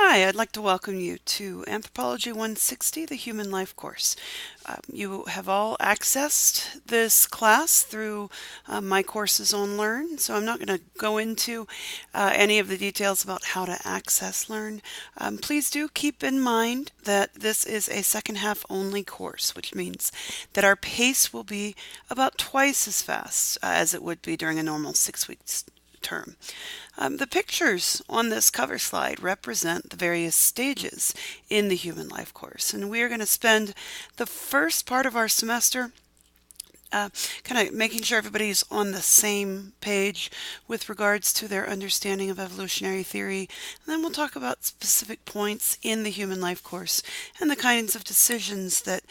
Hi, I'd like to welcome you to Anthropology 160, the Human Life course. You have all accessed this class through my courses on Learn, so I'm not going to go into any of the details about how to access Learn. Please do keep in mind that this is a second half only course, which means that our pace will be about twice as fast as it would be during a normal 6 week term. The pictures on this cover slide represent the various stages in the Human Life course, and we are going to spend the first part of our semester kind of making sure everybody's on the same page with regards to their understanding of evolutionary theory. And then we'll talk about specific points in the Human Life course and the kinds of decisions that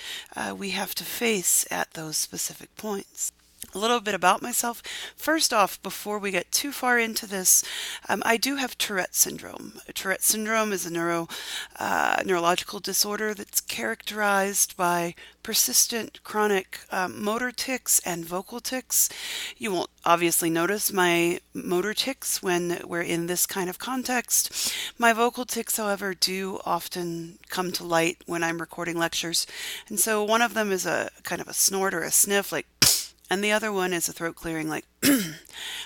we have to face at those specific points. A little bit about myself. First off, before we get too far into this, I do have Tourette syndrome. Tourette syndrome is a neurological disorder that's characterized by persistent chronic motor tics and vocal tics. You won't obviously notice my motor tics when we're in this kind of context. My vocal tics, however, do often come to light when I'm recording lectures. And so one of them is a kind of a snort or a sniff, like, and the other one is a throat clearing, like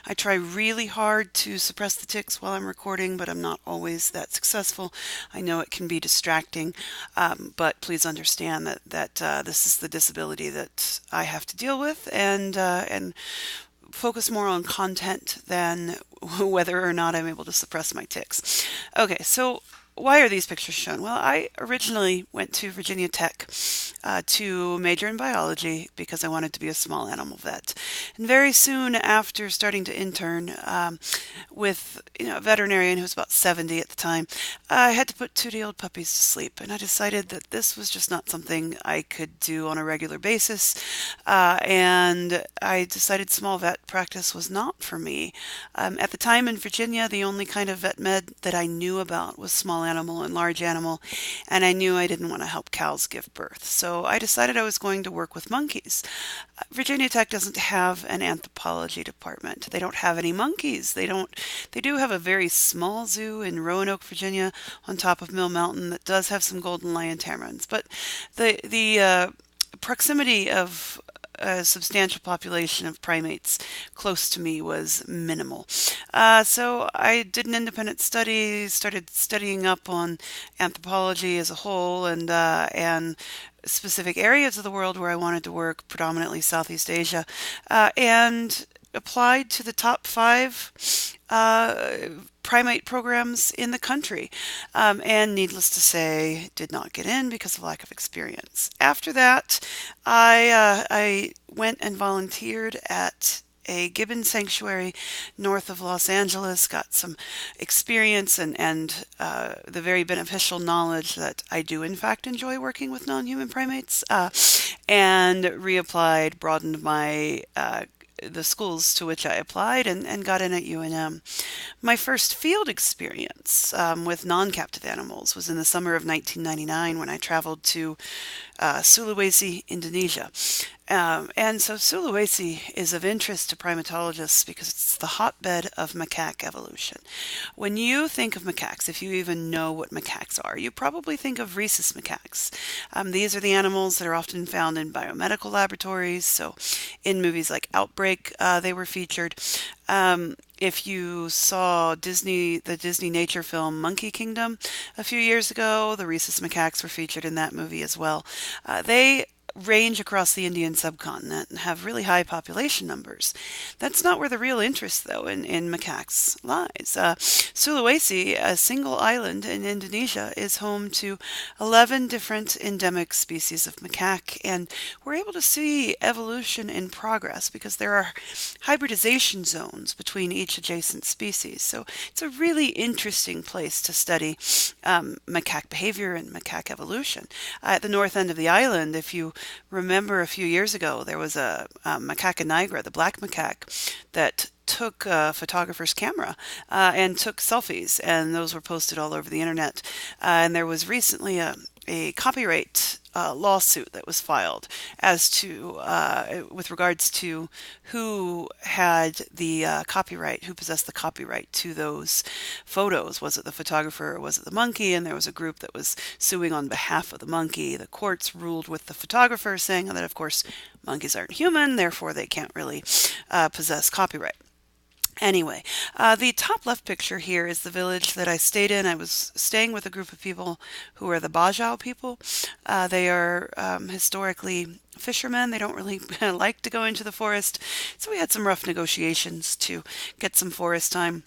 I try really hard to suppress the tics while I'm recording, but I'm not always that successful. I know it can be distracting, but please understand that this is the disability that I have to deal with, and focus more on content than whether or not I'm able to suppress my tics. Okay, so why are these pictures shown? Well, I originally went to Virginia Tech to major in biology because I wanted to be a small animal vet. And very soon after starting to intern with a veterinarian who was about 70 at the time, I had to put 2-day-old puppies to sleep. And I decided that this was just not something I could do on a regular basis. And I decided small vet practice was not for me. At the time in Virginia, the only kind of vet med that I knew about was small animal and large animal, and I knew I didn't want to help cows give birth. So I decided I was going to work with monkeys. Virginia Tech doesn't have an anthropology department. They don't have any monkeys. They do have a very small zoo in Roanoke, Virginia, on top of Mill Mountain that does have some golden lion tamarins. But the proximity of a substantial population of primates close to me was minimal. So I did an independent study, started studying up on anthropology as a whole, and specific areas of the world where I wanted to work, predominantly Southeast Asia, and applied to the top 5 primate programs in the country, and needless to say, did not get in because of lack of experience. After that, I went and volunteered at a gibbon sanctuary north of Los Angeles, got some experience and the very beneficial knowledge that I do in fact enjoy working with non-human primates, and reapplied, broadened my the schools to which I applied, and got in at UNM. My first field experience with non-captive animals was in the summer of 1999 when I traveled to Sulawesi, Indonesia. And so Sulawesi is of interest to primatologists because it's the hotbed of macaque evolution. When you think of macaques, if you even know what macaques are, you probably think of rhesus macaques. These are the animals that are often found in biomedical laboratories. So in movies like Outbreak, they were featured. If you saw the Disney nature film Monkey Kingdom a few years ago, the rhesus macaques were featured in that movie as well. They range across the Indian subcontinent and have really high population numbers. That's not where the real interest, though, in macaques lies. Sulawesi, a single island in Indonesia, is home to 11 different endemic species of macaque, and we're able to see evolution in progress because there are hybridization zones between each adjacent species. So it's a really interesting place to study macaque behavior and macaque evolution. At the north end of the island, if you remember a few years ago, there was a macaca nigra, the black macaque, that took a photographer's camera and took selfies, and those were posted all over the internet. And there was recently a copyright lawsuit that was filed as to with regards to who had the copyright, who possessed the copyright to those photos. Was it the photographer or was it the monkey? And there was a group that was suing on behalf of the monkey. The courts ruled with the photographer, saying that, of course, monkeys aren't human, therefore they can't really possess copyright. Anyway, the top left picture here is the village that I stayed in. I was staying with a group of people who are the Bajau people. They are historically fishermen. They don't really like to go into the forest, so we had some rough negotiations to get some forest time.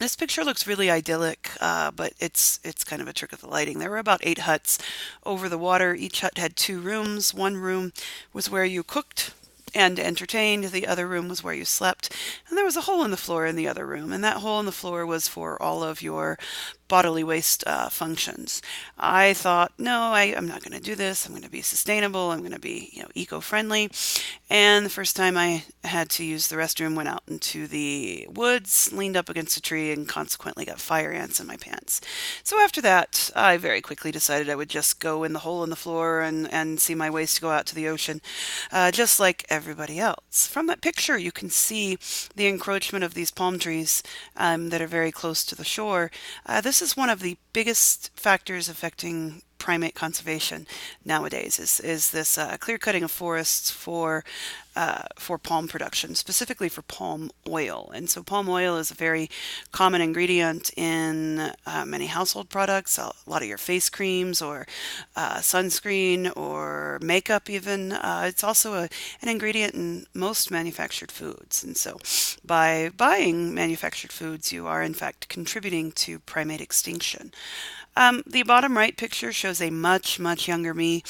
This picture looks really idyllic, but it's kind of a trick of the lighting. There were about 8 huts over the water. Each hut had 2 rooms. One room was where you cooked and entertained. The other room was where you slept. And there was a hole in the floor in the other room. And that hole in the floor was for all of your bodily waste functions. I thought, no, I'm not going to do this. I'm going to be sustainable. I'm going to be, eco-friendly. And the first time I had to use the restroom, went out into the woods, leaned up against a tree, and consequently got fire ants in my pants. So after that, I very quickly decided I would just go in the hole in the floor and see my ways to go out to the ocean, just like everybody else. From that picture, you can see the encroachment of these palm trees that are very close to the shore. This is one of the biggest factors affecting primate conservation nowadays is this clear cutting of forests for palm production, specifically for palm oil. And so palm oil is a very common ingredient in many household products, a lot of your face creams or sunscreen or makeup even. It's also an ingredient in most manufactured foods. And so by buying manufactured foods, you are in fact contributing to primate extinction. The bottom right picture shows a much, much younger me.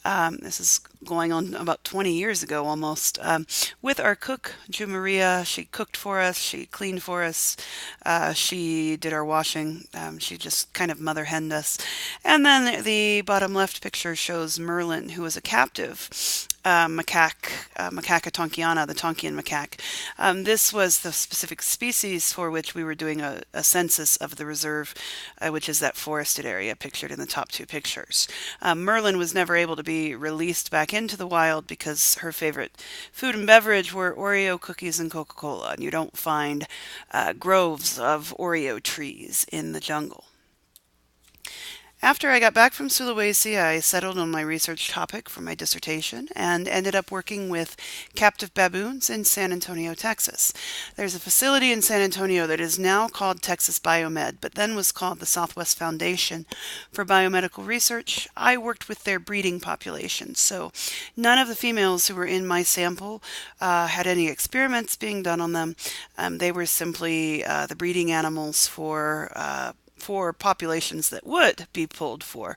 This is going on about 20 years ago almost, with our cook, Ju Maria. She cooked for us, she cleaned for us, she did our washing, she just kind of mother henned us. And then the bottom left picture shows Merlin, who was a captive macaque, Macaca tonkiana, the Tonkian macaque. This was the specific species for which we were doing a census of the reserve, which is that forested area pictured in the top 2 pictures. Merlin was never able to be released back into the wild because her favorite food and beverage were Oreo cookies and Coca-Cola, and you don't find groves of Oreo trees in the jungle. After I got back from Sulawesi, I settled on my research topic for my dissertation and ended up working with captive baboons in San Antonio, Texas. There's a facility in San Antonio that is now called Texas Biomed, but then was called the Southwest Foundation for Biomedical Research. I worked with their breeding populations, so none of the females who were in my sample had any experiments being done on them. They were simply the breeding animals for populations that would be pulled for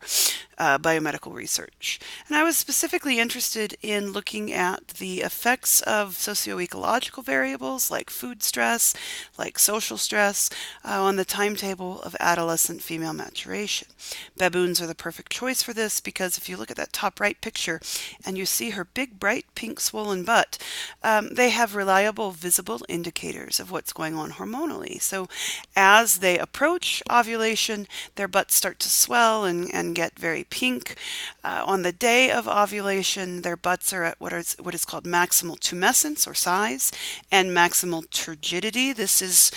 biomedical research. And I was specifically interested in looking at the effects of socio-ecological variables like food stress, like social stress, on the timetable of adolescent female maturation. Baboons are the perfect choice for this because if you look at that top right picture and you see her big, bright, pink, swollen butt, they have reliable, visible indicators of what's going on hormonally. So as they approach ovulation, their butts start to swell and get very pink. On the day of ovulation, their butts are at what is called maximal tumescence or size and maximal turgidity. This is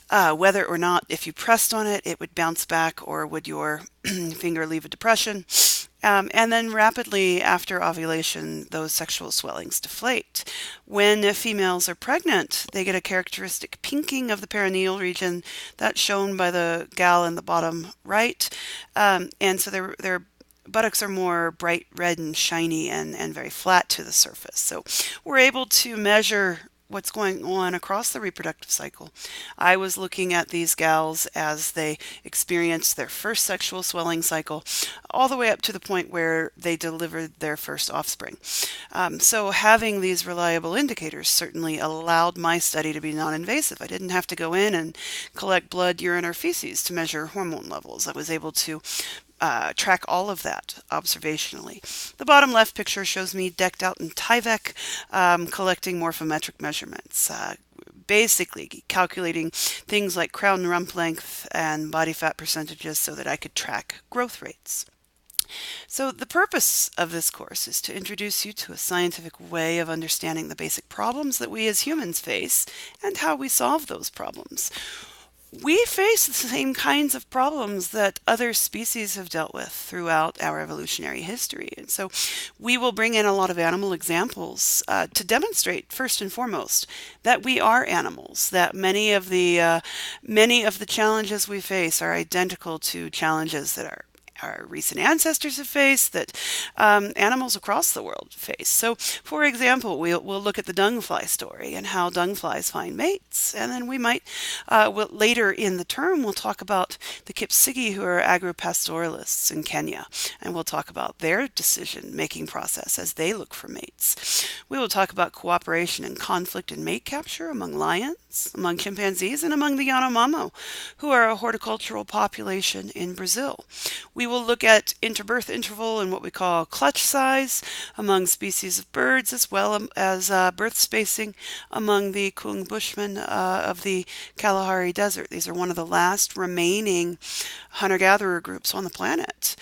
whether or not if you pressed on it, it would bounce back or would your finger leave a depression. And then rapidly after ovulation, those sexual swellings deflate. When females are pregnant, they get a characteristic pinking of the perineal region that's shown by the gal in the bottom right. And so their buttocks are more bright red and shiny and very flat to the surface. So we're able to measure what's going on across the reproductive cycle. I was looking at these gals as they experienced their first sexual swelling cycle, all the way up to the point where they delivered their first offspring. So having these reliable indicators certainly allowed my study to be non-invasive. I didn't have to go in and collect blood, urine, or feces to measure hormone levels. I was able to track all of that observationally. The bottom left picture shows me decked out in Tyvek, collecting morphometric measurements, basically calculating things like crown and rump length and body fat percentages so that I could track growth rates. So, the purpose of this course is to introduce you to a scientific way of understanding the basic problems that we as humans face and how we solve those problems. We face the same kinds of problems that other species have dealt with throughout our evolutionary history. And so we will bring in a lot of animal examples to demonstrate, first and foremost, that we are animals, that many of the challenges we face are identical to challenges that our recent ancestors have faced, that animals across the world face. So, for example, we'll look at the dung fly story and how dung flies find mates. And then we might, later in the term, we'll talk about the Kipsigis, who are agropastoralists in Kenya. And we'll talk about their decision-making process as they look for mates. We will talk about cooperation and conflict and mate capture among lions, among chimpanzees, and among the Yanomamo, who are a horticultural population in Brazil. We will look at interbirth interval and what we call clutch size among species of birds, as well as birth spacing among the Kung Bushmen of the Kalahari Desert. These are one of the last remaining hunter-gatherer groups on the planet.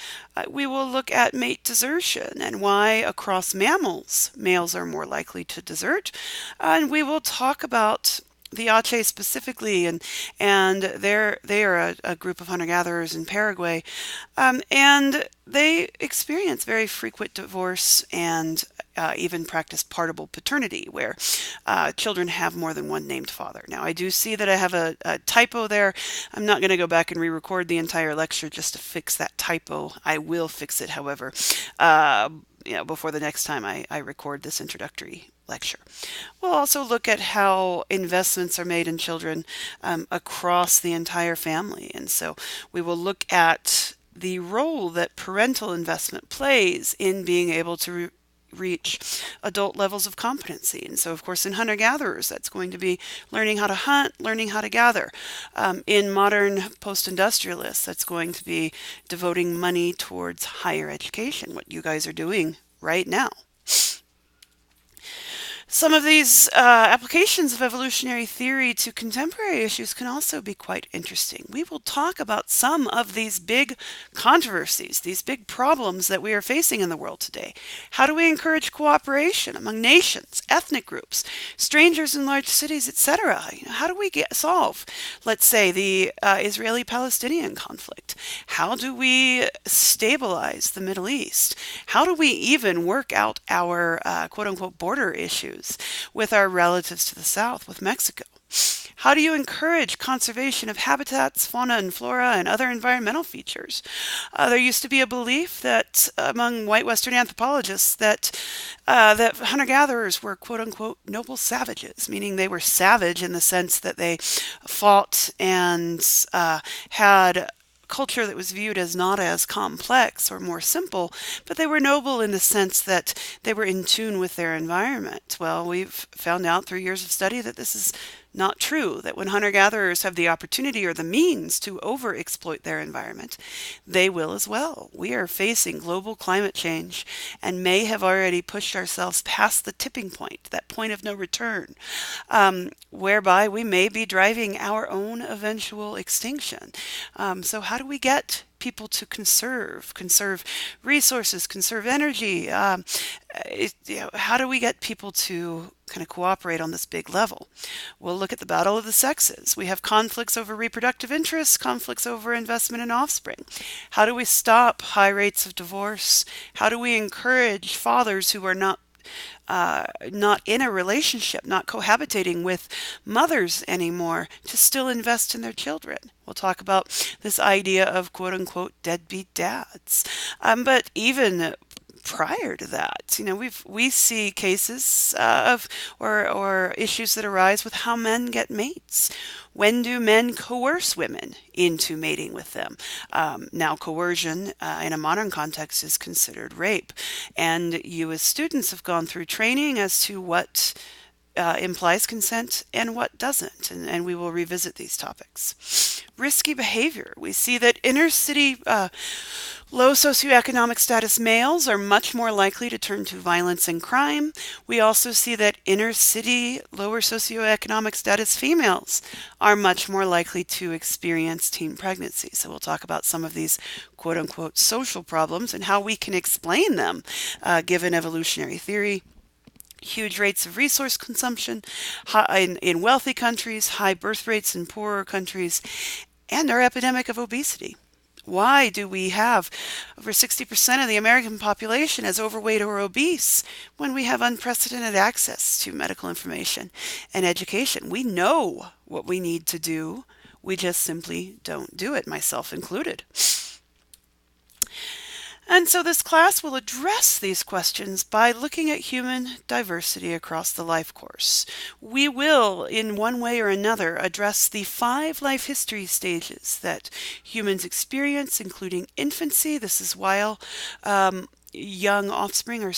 We will look at mate desertion and why across mammals males are more likely to desert. And we will talk about the Ache specifically, and they are a group of hunter-gatherers in Paraguay, and they experience very frequent divorce and even practice partible paternity, where children have more than one named father. Now, I do see that I have a typo there. I'm not going to go back and re-record the entire lecture just to fix that typo. I will fix it, however, before the next time I record this introductory lecture. We'll also look at how investments are made in children across the entire family. And so we will look at the role that parental investment plays in being able to reach adult levels of competency. And so, of course, in hunter-gatherers, that's going to be learning how to hunt, learning how to gather. In modern post-industrialists, that's going to be devoting money towards higher education, what you guys are doing right now. Some of these applications of evolutionary theory to contemporary issues can also be quite interesting. We will talk about some of these big controversies, these big problems that we are facing in the world today. How do we encourage cooperation among nations, ethnic groups, strangers in large cities, etc.? How do we solve, let's say, the Israeli-Palestinian conflict? How do we stabilize the Middle East? How do we even work out our quote-unquote border issues with our relatives to the south, with Mexico? How do you encourage conservation of habitats, fauna and flora, and other environmental features? There used to be a belief that among white Western anthropologists that hunter-gatherers were quote-unquote noble savages, meaning they were savage in the sense that they fought and had culture that was viewed as not as complex or more simple, but they were noble in the sense that they were in tune with their environment. Well, we've found out through years of study that this is not true, that when hunter-gatherers have the opportunity or the means to overexploit their environment, they will as well. We are facing global climate change and may have already pushed ourselves past the tipping point, that point of no return, whereby we may be driving our own eventual extinction. So how do we get people to conserve resources, conserve energy? How do we get people to kind of cooperate on this big level? We'll look at the battle of the sexes. We have conflicts over reproductive interests, conflicts over investment in offspring. How do we stop high rates of divorce? How do we encourage fathers who are not in a relationship, not cohabitating with mothers anymore, to still invest in their children? We'll talk about this idea of quote-unquote deadbeat dads. But even prior to that, we see cases of or issues that arise with how men get mates. When do men coerce women into mating with them? Now, coercion in a modern context is considered rape, and you as students have gone through training as to what implies consent and what doesn't, and we will revisit these topics. Risky behavior. We see that inner city Low socioeconomic status males are much more likely to turn to violence and crime. We also see that inner city, lower socioeconomic status females are much more likely to experience teen pregnancy. So we'll talk about some of these quote unquote social problems and how we can explain them given evolutionary theory. Huge rates of resource consumption in wealthy countries, high birth rates in poorer countries, and our epidemic of obesity. Why do we have over 60% of the American population as overweight or obese when we have unprecedented access to medical information and education? We know what we need to do. We just simply don't do it, myself included. And so this class will address these questions by looking at human diversity across the life course. We will, in one way or another, address the 5 life history stages that humans experience, including infancy. This is while young offspring are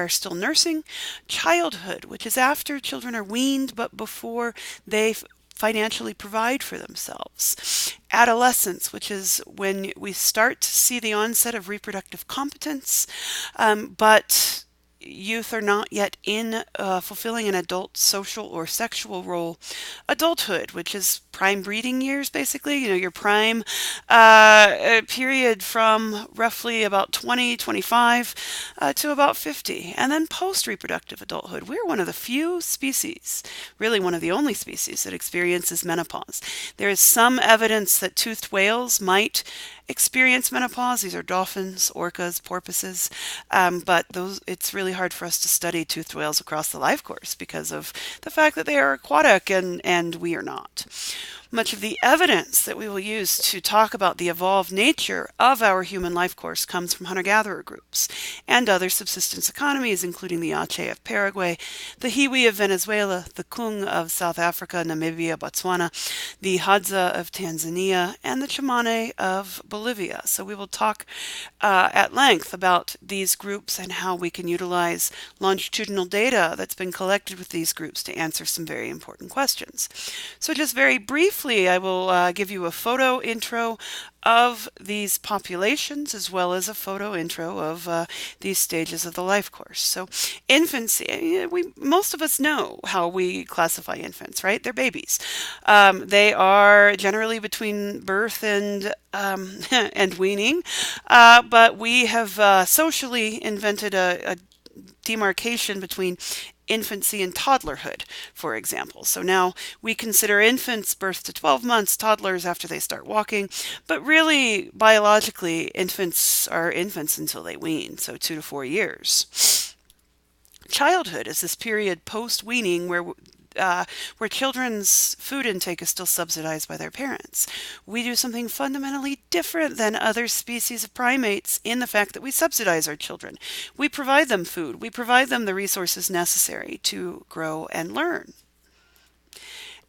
still nursing. Childhood, which is after children are weaned but before they financially provide for themselves. Adolescence, which is when we start to see the onset of reproductive competence, but youth are not yet in fulfilling an adult social or sexual role. Adulthood, which is prime breeding years, basically, your prime period from roughly about 20, 25 to about 50. And then post-reproductive adulthood. We're one of the few species, really one of the only species, that experiences menopause. There is some evidence that toothed whales might experience menopause. These are dolphins, orcas, porpoises, but it's really hard for us to study toothed whales across the life course because of the fact that they are aquatic and we are not. Much of the evidence that we will use to talk about the evolved nature of our human life course comes from hunter-gatherer groups and other subsistence economies, including the Ache of Paraguay, the Hiwi of Venezuela, the Kung of South Africa, Namibia, Botswana, the Hadza of Tanzania, and the Tsimane of Bolivia. So we will talk at length about these groups and how we can utilize longitudinal data that's been collected with these groups to answer some very important questions. So just very briefly, I will give you a photo intro of these populations as well as a photo intro of these stages of the life course. So infancy, most of us know how we classify infants, right? They're babies. They are generally between birth and and weaning, but we have socially invented a demarcation between infancy and toddlerhood, for example. So now we consider infants birth to 12 months, toddlers after they start walking, but really biologically infants are infants until they wean, so 2 to 4 years. Childhood is this period post-weaning where children's food intake is still subsidized by their parents. We do something fundamentally different than other species of primates in the fact that we subsidize our children. We provide them food. We provide them the resources necessary to grow and learn.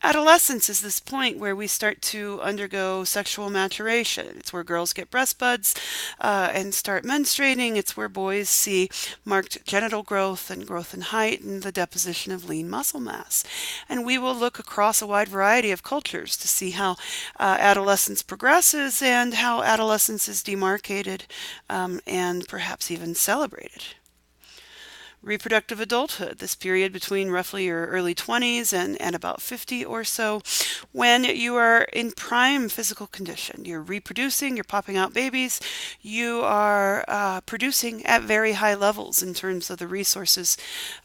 Adolescence is this point where we start to undergo sexual maturation. It's where girls get breast buds and start menstruating. It's where boys see marked genital growth and growth in height and the deposition of lean muscle mass. And we will look across a wide variety of cultures to see how adolescence progresses and how adolescence is demarcated and perhaps even celebrated. Reproductive adulthood, this period between roughly your early 20s and about 50 or so, when you are in prime physical condition. You're reproducing, you're popping out babies, you are producing at very high levels in terms of the resources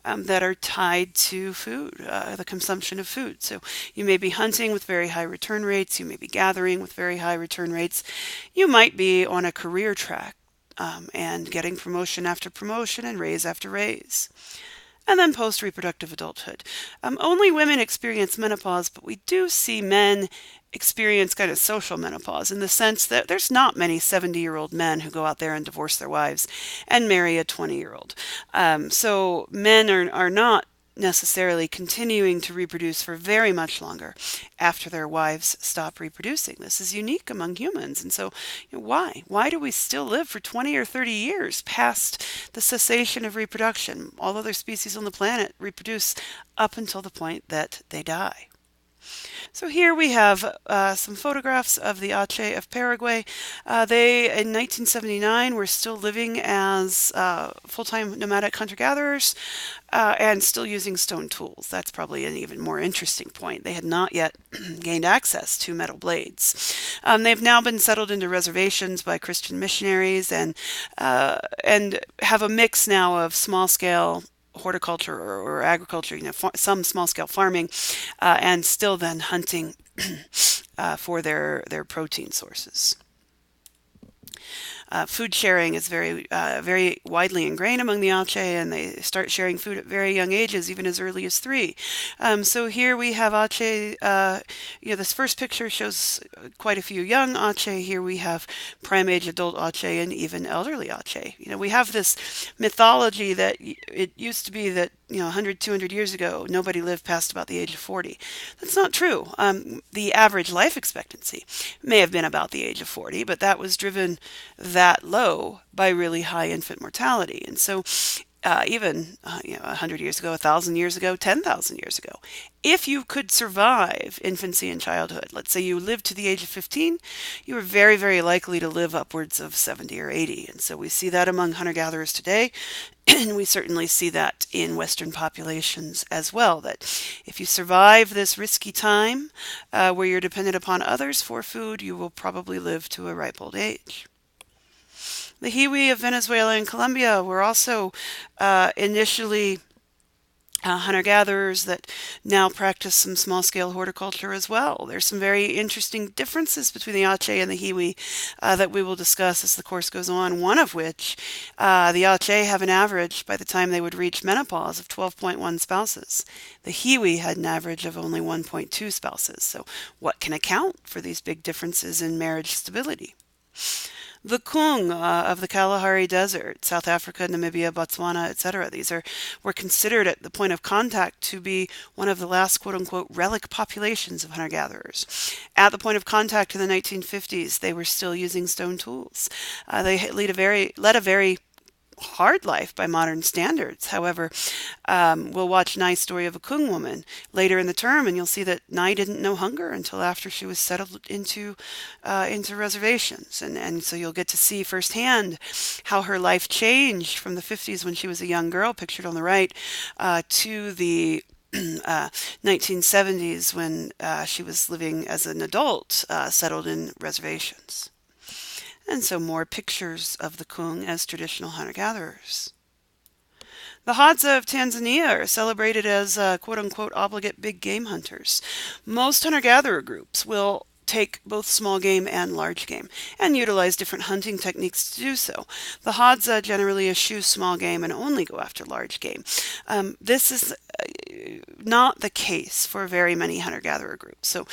that are tied to food, the consumption of food. So you may be hunting with very high return rates, you may be gathering with very high return rates, you might be on a career track. And getting promotion after promotion and raise after raise. And then post-reproductive adulthood. Only women experience menopause, but we do see men experience kind of social menopause in the sense that there's not many 70-year-old men who go out there and divorce their wives and marry a 20-year-old. So men are not necessarily continuing to reproduce for very much longer after their wives stop reproducing. This is unique among humans. And so why? Why do we still live for 20 or 30 years past the cessation of reproduction? All other species on the planet reproduce up until the point that they die. So here we have some photographs of the Ache of Paraguay. They, in 1979, were still living as full-time nomadic hunter-gatherers and still using stone tools. That's probably an even more interesting point. They had not yet gained access to metal blades. They've now been settled into reservations by Christian missionaries and have a mix now of small-scale horticulture or agriculture, some small-scale farming, and still then hunting for their protein sources. Food sharing is very widely ingrained among the Ache, and they start sharing food at very young ages, even as early as 3. So here we have Ache. This first picture shows quite a few young Ache. Here we have prime age adult Ache and even elderly Ache. We have this mythology that it used to be that 100, 200 years ago, nobody lived past about the age of 40. That's not true. The average life expectancy may have been about the age of 40, but that was driven that low by really high infant mortality. And so even 100 years ago, 1,000 years ago, 10,000 years ago, if you could survive infancy and childhood, let's say you lived to the age of 15, you were very, very likely to live upwards of 70 or 80. And so we see that among hunter-gatherers today, and we certainly see that in Western populations as well, that if you survive this risky time where you're dependent upon others for food, you will probably live to a ripe old age. The Hiwi of Venezuela and Colombia were also initially hunter-gatherers that now practice some small-scale horticulture as well. There's some very interesting differences between the Ache and the Hiwi that we will discuss as the course goes on, one of which the Ache have an average by the time they would reach menopause of 12.1 spouses. The Hiwi had an average of only 1.2 spouses. So what can account for these big differences in marriage stability? The Kung of the Kalahari Desert, South Africa, Namibia, Botswana, etc. These were considered at the point of contact to be one of the last quote-unquote relic populations of hunter-gatherers. At the point of contact in the 1950s, they were still using stone tools. They led a very hard life by modern standards. However, we'll watch Nye's story of a Kung woman later in the term, and you'll see that Nye didn't know hunger until after she was settled into reservations. And so you'll get to see firsthand how her life changed from the 50s when she was a young girl, pictured on the right, to the 1970s when she was living as an adult, settled in reservations. And so more pictures of the Kung as traditional hunter-gatherers. The Hadza of Tanzania are celebrated as quote-unquote obligate big game hunters. Most hunter-gatherer groups will take both small game and large game and utilize different hunting techniques to do so. The Hadza generally eschew small game and only go after large game. This is not the case for very many hunter-gatherer groups. So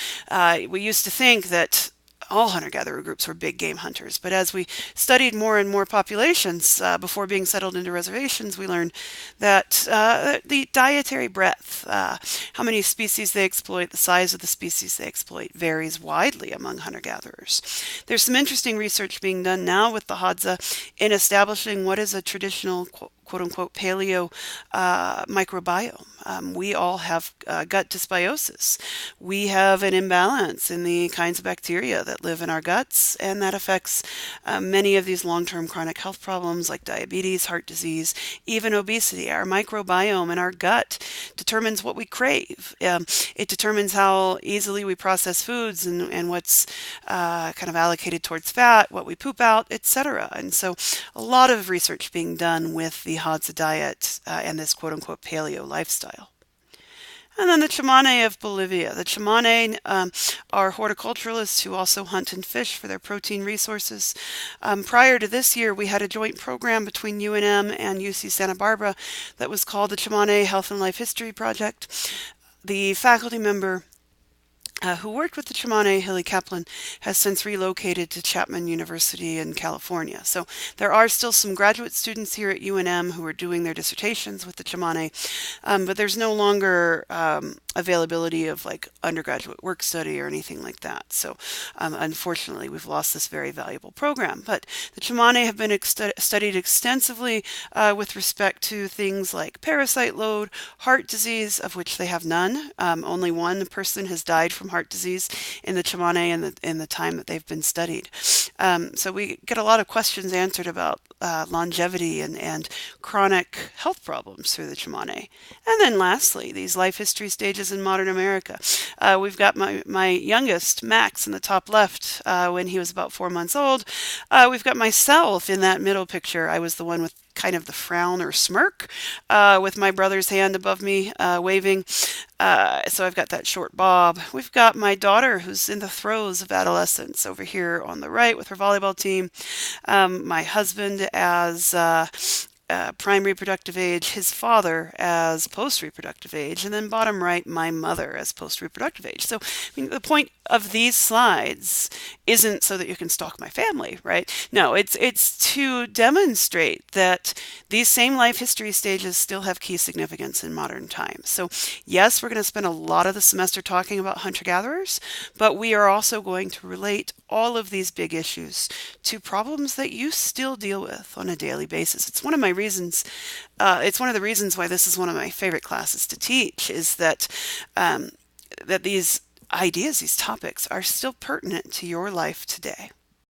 we used to think that all hunter-gatherer groups were big game hunters. But as we studied more and more populations before being settled into reservations, we learned that the dietary breadth, how many species they exploit, the size of the species they exploit, varies widely among hunter-gatherers. There's some interesting research being done now with the Hadza in establishing what is a traditional quote-unquote paleo microbiome. We all have gut dysbiosis. We have an imbalance in the kinds of bacteria that live in our guts, and that affects many of these long-term chronic health problems like diabetes, heart disease, even obesity. Our microbiome in our gut determines what we crave. It determines how easily we process foods and what's kind of allocated towards fat, what we poop out, etc. And so a lot of research being done with the Hadza diet and this quote-unquote paleo lifestyle. And then the Chamane of Bolivia. The Chamane are horticulturalists who also hunt and fish for their protein resources. Prior to this year, we had a joint program between UNM and UC Santa Barbara that was called the Chamane Health and Life History Project. The faculty member who worked with the Chimane, Hilly Kaplan, has since relocated to Chapman University in California. So there are still some graduate students here at UNM who are doing their dissertations with the Chimane, but there's no longer availability of like undergraduate work study or anything like that. So unfortunately, we've lost this very valuable program. But the Chimane have been studied extensively with respect to things like parasite load, heart disease, of which they have none. Only one person has died from heart disease in the Chimane in the time that they've been studied. So we get a lot of questions answered about longevity and chronic health problems through the Chimane. And then lastly, these life history stages in modern America. We've got my youngest, Max, in the top left when he was about 4 months old. We've got myself in that middle picture. I was the one with kind of the frown or smirk, with my brother's hand above me, waving. So I've got that short bob. We've got my daughter who's in the throes of adolescence over here on the right with her volleyball team. My husband as prime reproductive age, his father as post reproductive age, and then bottom right, my mother as post reproductive age. So, I mean, the point of these slides isn't so that you can stalk my family, right? No, it's to demonstrate that these same life history stages still have key significance in modern times. So, yes, we're going to spend a lot of the semester talking about hunter-gatherers, but we are also going to relate all of these big issues to problems that you still deal with on a daily basis. It's one of my reasons, it's one of the reasons why this is one of my favorite classes to teach, is that these ideas, these topics are still pertinent to your life today.